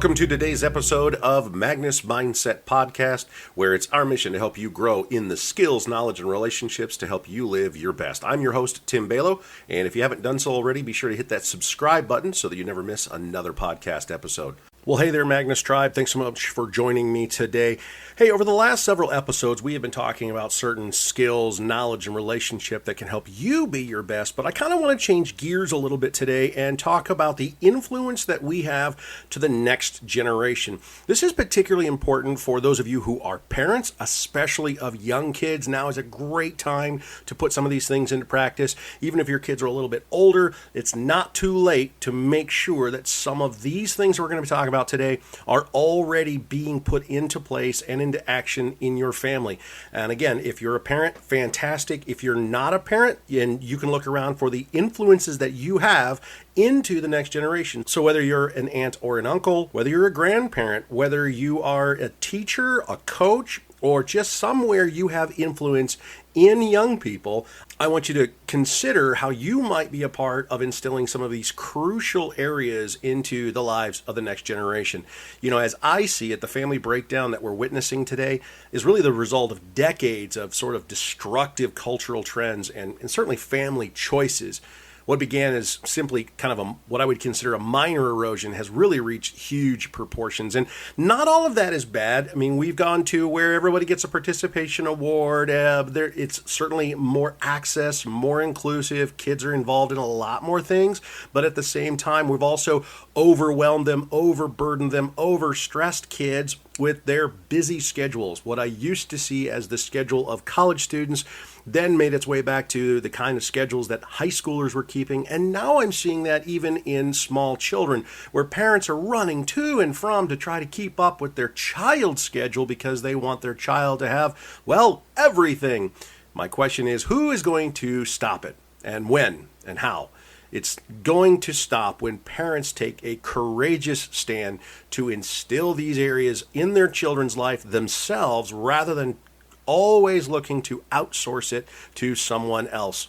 Welcome to today's episode of Magnus Mindset Podcast, where it's our mission to help you grow in the skills, knowledge, and relationships to help you live your best. I'm your host, Tim Balo, and if you haven't done so already, be sure to hit that subscribe button so that you never miss another podcast episode. Well, hey there, Magnus Tribe. Thanks so much for joining me today. Hey, over the last several episodes, we have been talking about certain skills, knowledge, and relationship that can help you be your best, but I kind of want to change gears a little bit today and talk about the influence that we have to the next generation. This is particularly important for those of you who are parents, especially of young kids. Now is a great time to put some of these things into practice. Even if your kids are a little bit older, it's not too late to make sure that some of these things we're going to be talking about today are already being put into place and into action in your family. And again, if you're a parent, fantastic. If you're not a parent, and you can look around for the influences that you have into the next generation. So whether you're an aunt or an uncle, whether you're a grandparent, whether you are a teacher, a coach, or just somewhere you have influence in young people, I want you to consider how you might be a part of instilling some of these crucial areas into the lives of the next generation. You know, as I see it, the family breakdown that we're witnessing today is really the result of decades of sort of destructive cultural trends and certainly family choices. What began as simply kind of what I would consider a minor erosion has really reached huge proportions. And not all of that is bad. I mean, we've gone to where everybody gets a participation award. It's certainly more access, more inclusive. Kids are involved in a lot more things. But at the same time, we've also overwhelmed them, overburdened them, overstressed kids with their busy schedules. What I used to see as the schedule of college students then made its way back to the kind of schedules that high schoolers were keeping. And now I'm seeing that even in small children, where parents are running to and from to try to keep up with their child's schedule because they want their child to have, well, everything. My question is, who is going to stop it? And when? And how? It's going to stop when parents take a courageous stand to instill these areas in their children's life themselves rather than always looking to outsource it to someone else.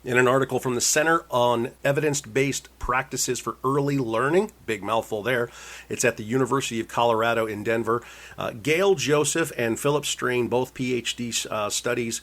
In an article from the Center on Evidence-Based Practices for Early Learning, big mouthful there, it's at the University of Colorado in Denver, Gail Joseph and Philip Strain, both PhD studies,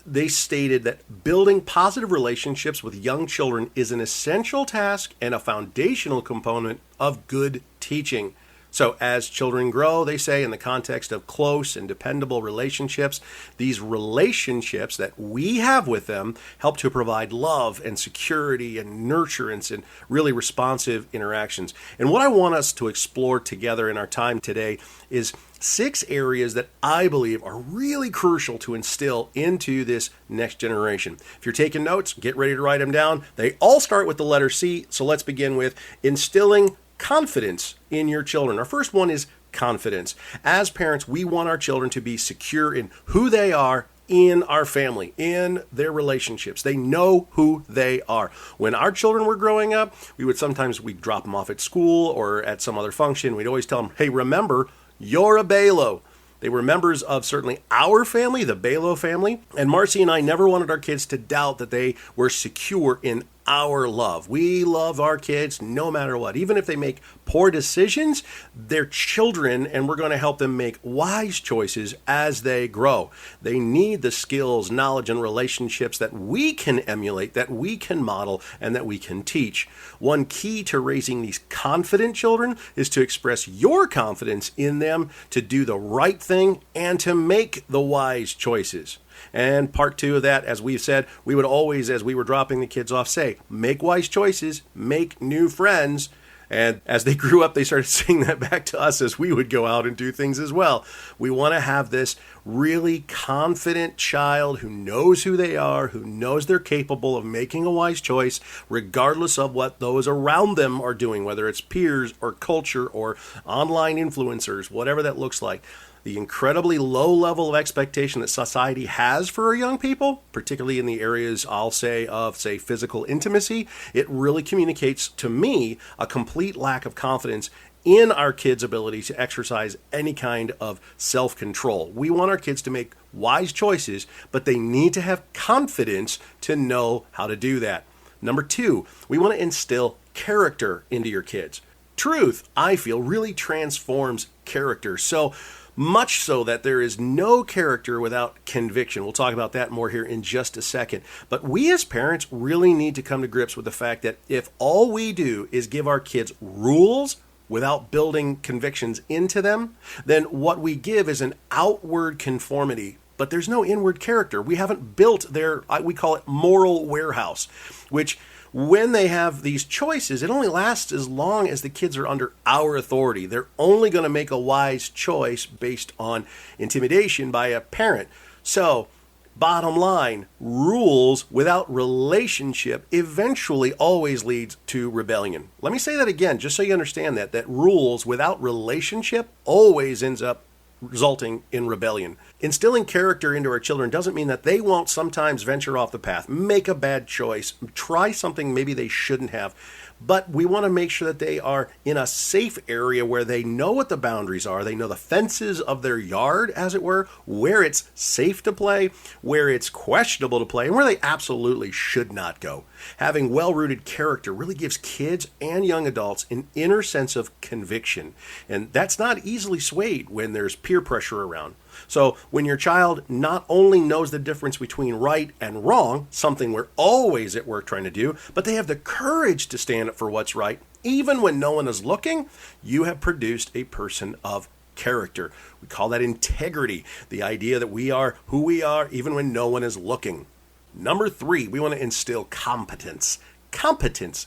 they stated that building positive relationships with young children is an essential task and a foundational component of good teaching. So as children grow, they say, in the context of close and dependable relationships, these relationships that we have with them help to provide love and security and nurturance and really responsive interactions. And what I want us to explore together in our time today is 6 areas that I believe are really crucial to instill into this next generation. If you're taking notes, get ready to write them down. They all start with the letter C, so let's begin with instilling confidence in your children. Our first one is confidence. As parents, we want our children to be secure in who they are in our family, in their relationships. They know who they are. When our children were growing up, we'd drop them off at school or at some other function. We'd always tell them, hey, remember, you're a Balo. They were members of certainly our family, the Balo family. And Marcy and I never wanted our kids to doubt that they were secure in our love. We love our kids no matter what. Even if they make poor decisions, they're children, and we're going to help them make wise choices as they grow. They need the skills, knowledge, and relationships that we can emulate, that we can model, and that we can teach. One key to raising these confident children is to express your confidence in them to do the right thing and to make the wise choices. And part 2 of that, as we've said, we would always, as we were dropping the kids off, say, make wise choices, make new friends. And as they grew up, they started saying that back to us as we would go out and do things as well. We want to have this really confident child who knows who they are, who knows they're capable of making a wise choice, regardless of what those around them are doing, whether it's peers or culture or online influencers, whatever that looks like. The incredibly low level of expectation that society has for our young people, particularly in the areas, I'll say, of, say, physical intimacy, it really communicates to me a complete lack of confidence in our kids' ability to exercise any kind of self-control. We want our kids to make wise choices, but they need to have confidence to know how to do that. Number 2, we want to instill character into your kids. Truth, I feel, really transforms character. So much so that there is no character without conviction. We'll talk about that more here in just a second. But we as parents really need to come to grips with the fact that if all we do is give our kids rules without building convictions into them, then what we give is an outward conformity, but there's no inward character. We haven't built their, we call it moral warehouse, which when they have these choices, it only lasts as long as the kids are under our authority. They're only going to make a wise choice based on intimidation by a parent. So, bottom line, rules without relationship eventually always leads to rebellion. Let me say that again, just so you understand that rules without relationship always ends up resulting in rebellion. Instilling character into our children doesn't mean that they won't sometimes venture off the path, make a bad choice, try something maybe they shouldn't have. But we want to make sure that they are in a safe area where they know what the boundaries are. They know the fences of their yard, as it were, where it's safe to play, where it's questionable to play, and where they absolutely should not go. Having well-rooted character really gives kids and young adults an inner sense of conviction. And that's not easily swayed when there's peer pressure around. So when your child not only knows the difference between right and wrong, something we're always at work trying to do, but they have the courage to stand up for what's right, even when no one is looking, you have produced a person of character. We call that integrity, the idea that we are who we are even when no one is looking. Number 3, we want to instill competence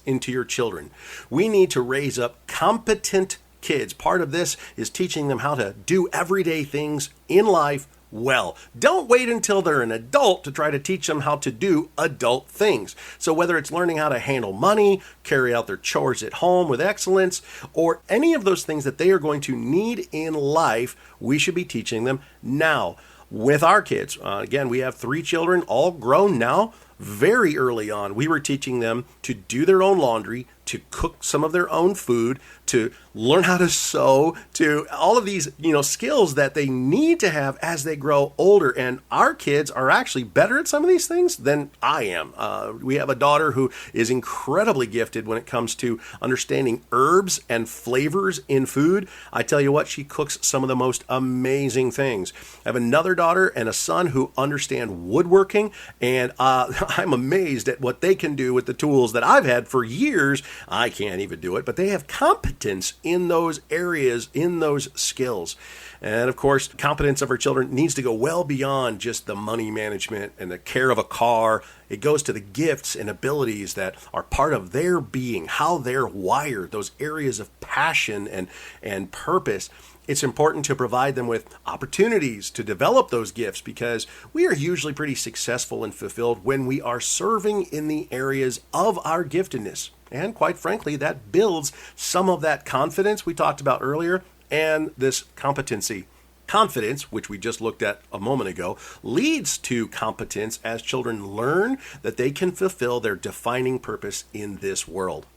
into your children. We need to raise up competent kids. Part of this is teaching them how to do everyday things in life well. Don't wait until they're an adult to try to teach them how to do adult things. So whether it's learning how to handle money, carry out their chores at home with excellence, or any of those things that they are going to need in life, we should be teaching them now. With our kids, again, we have 3 children, all grown now. Very early on, we were teaching them to do their own laundry, to cook some of their own food, to learn how to sew, to all of these, skills that they need to have as they grow older. And our kids are actually better at some of these things than I am. We have a daughter who is incredibly gifted when it comes to understanding herbs and flavors in food. I tell you what, she cooks some of the most amazing things. I have another daughter and a son who understand woodworking, and I'm amazed at what they can do with the tools that I've had for years. I can't even do it, but they have competence in those areas, in those skills. And of course, competence of our children needs to go well beyond just the money management and the care of a car. It goes to the gifts and abilities that are part of their being, how they're wired, those areas of passion and purpose. It's important to provide them with opportunities to develop those gifts because we are usually pretty successful and fulfilled when we are serving in the areas of our giftedness. And quite frankly, that builds some of that confidence we talked about earlier and this competency. Confidence, which we just looked at a moment ago, leads to competence as children learn that they can fulfill their defining purpose in this world.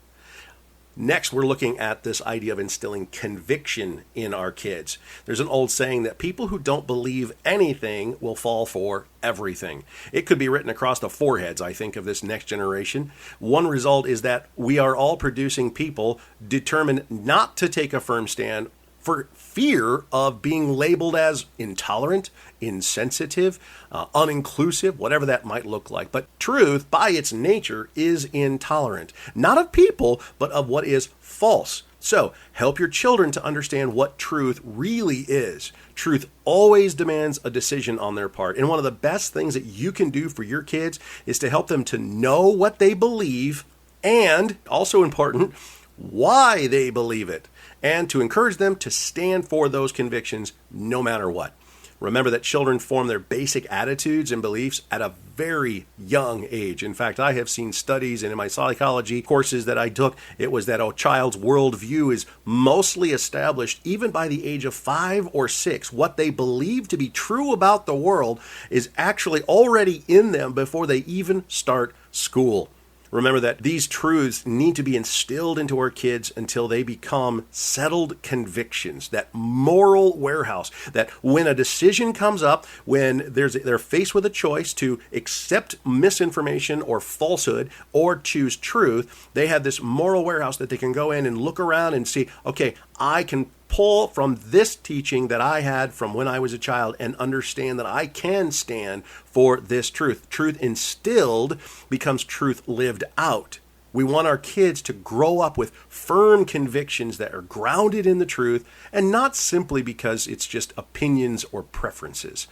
Next, we're looking at this idea of instilling conviction in our kids. There's an old saying that people who don't believe anything will fall for everything. It could be written across the foreheads, I think, of this next generation. One result is that we are all producing people determined not to take a firm stand for fear of being labeled as intolerant, insensitive, uninclusive, whatever that might look like. But truth, by its nature, is intolerant. Not of people, but of what is false. So, help your children to understand what truth really is. Truth always demands a decision on their part. And one of the best things that you can do for your kids is to help them to know what they believe and, also important, why they believe it, and to encourage them to stand for those convictions no matter what. Remember that children form their basic attitudes and beliefs at a very young age. In fact, I have seen studies, and in my psychology courses that I took, it was that a child's worldview is mostly established even by the age of 5 or 6. What they believe to be true about the world is actually already in them before they even start school. Remember that these truths need to be instilled into our kids until they become settled convictions, that moral warehouse, that when a decision comes up, when they're faced with a choice to accept misinformation or falsehood or choose truth, they have this moral warehouse that they can go in and look around and see, okay, I can pull from this teaching that I had from when I was a child and understand that I can stand for this truth. Truth instilled becomes truth lived out. We want our kids to grow up with firm convictions that are grounded in the truth and not simply because it's just opinions or preferences.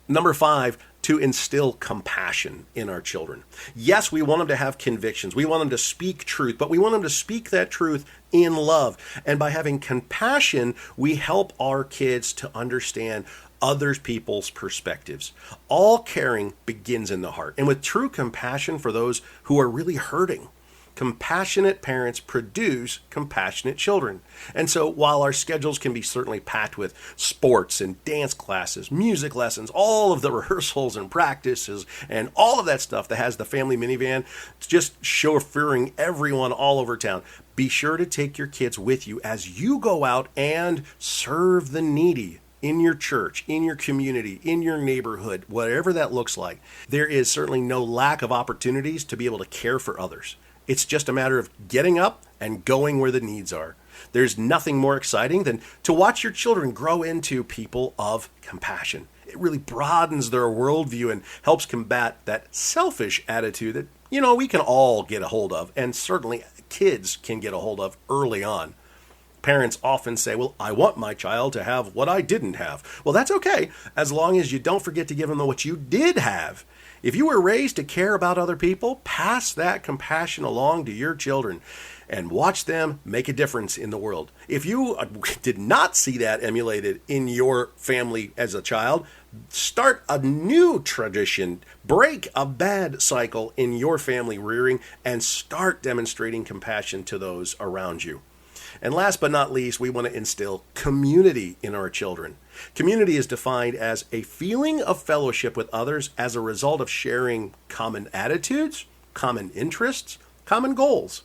Number 5, to instill compassion in our children. Yes, we want them to have convictions. We want them to speak truth, but we want them to speak that truth in love. And by having compassion, we help our kids to understand other people's perspectives. All caring begins in the heart. And with true compassion for those who are really hurting, compassionate parents produce compassionate children. And so while our schedules can be certainly packed with sports and dance classes, music lessons, all of the rehearsals and practices, and all of that stuff that has the family minivan just chauffeuring everyone all over town, be sure to take your kids with you as you go out and serve the needy in your church, in your community, in your neighborhood, whatever that looks like. There is certainly no lack of opportunities to be able to care for others. It's just a matter of getting up and going where the needs are. There's nothing more exciting than to watch your children grow into people of compassion. It really broadens their worldview and helps combat that selfish attitude that, we can all get a hold of, and certainly kids can get a hold of early on. Parents often say, well, I want my child to have what I didn't have. Well, that's okay, as long as you don't forget to give them what you did have. If you were raised to care about other people, pass that compassion along to your children and watch them make a difference in the world. If you did not see that emulated in your family as a child, start a new tradition, break a bad cycle in your family rearing, and start demonstrating compassion to those around you. And last but not least, we want to instill community in our children. Community is defined as a feeling of fellowship with others as a result of sharing common attitudes, common interests, common goals.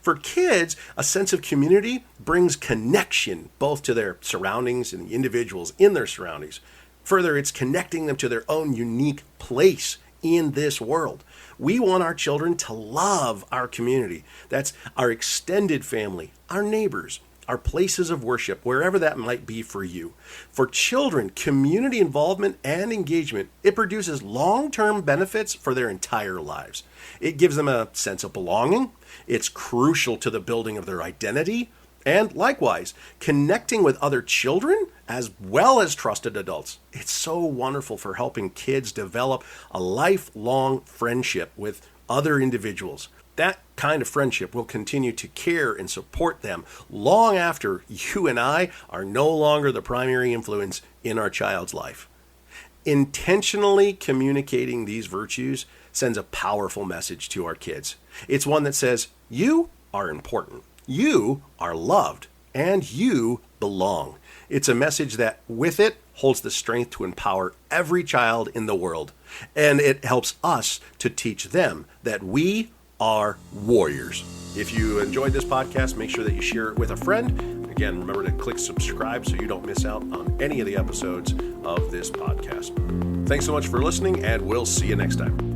For kids, a sense of community brings connection both to their surroundings and the individuals in their surroundings. Further, it's connecting them to their own unique place in this world. We want our children to love our community. That's our extended family, our neighbors, our places of worship, wherever that might be for you. For children, community involvement and engagement, it produces long-term benefits for their entire lives. It gives them a sense of belonging. It's crucial to the building of their identity. And likewise, connecting with other children as well as trusted adults. It's so wonderful for helping kids develop a lifelong friendship with other individuals. That kind of friendship will continue to care and support them long after you and I are no longer the primary influence in our child's life. Intentionally communicating these virtues sends a powerful message to our kids. It's one that says, you are important. You are loved, and you belong. It's a message that, with it, holds the strength to empower every child in the world. And it helps us to teach them that we are warriors. If you enjoyed this podcast, make sure that you share it with a friend. Again, remember to click subscribe so you don't miss out on any of the episodes of this podcast. Thanks so much for listening, and we'll see you next time.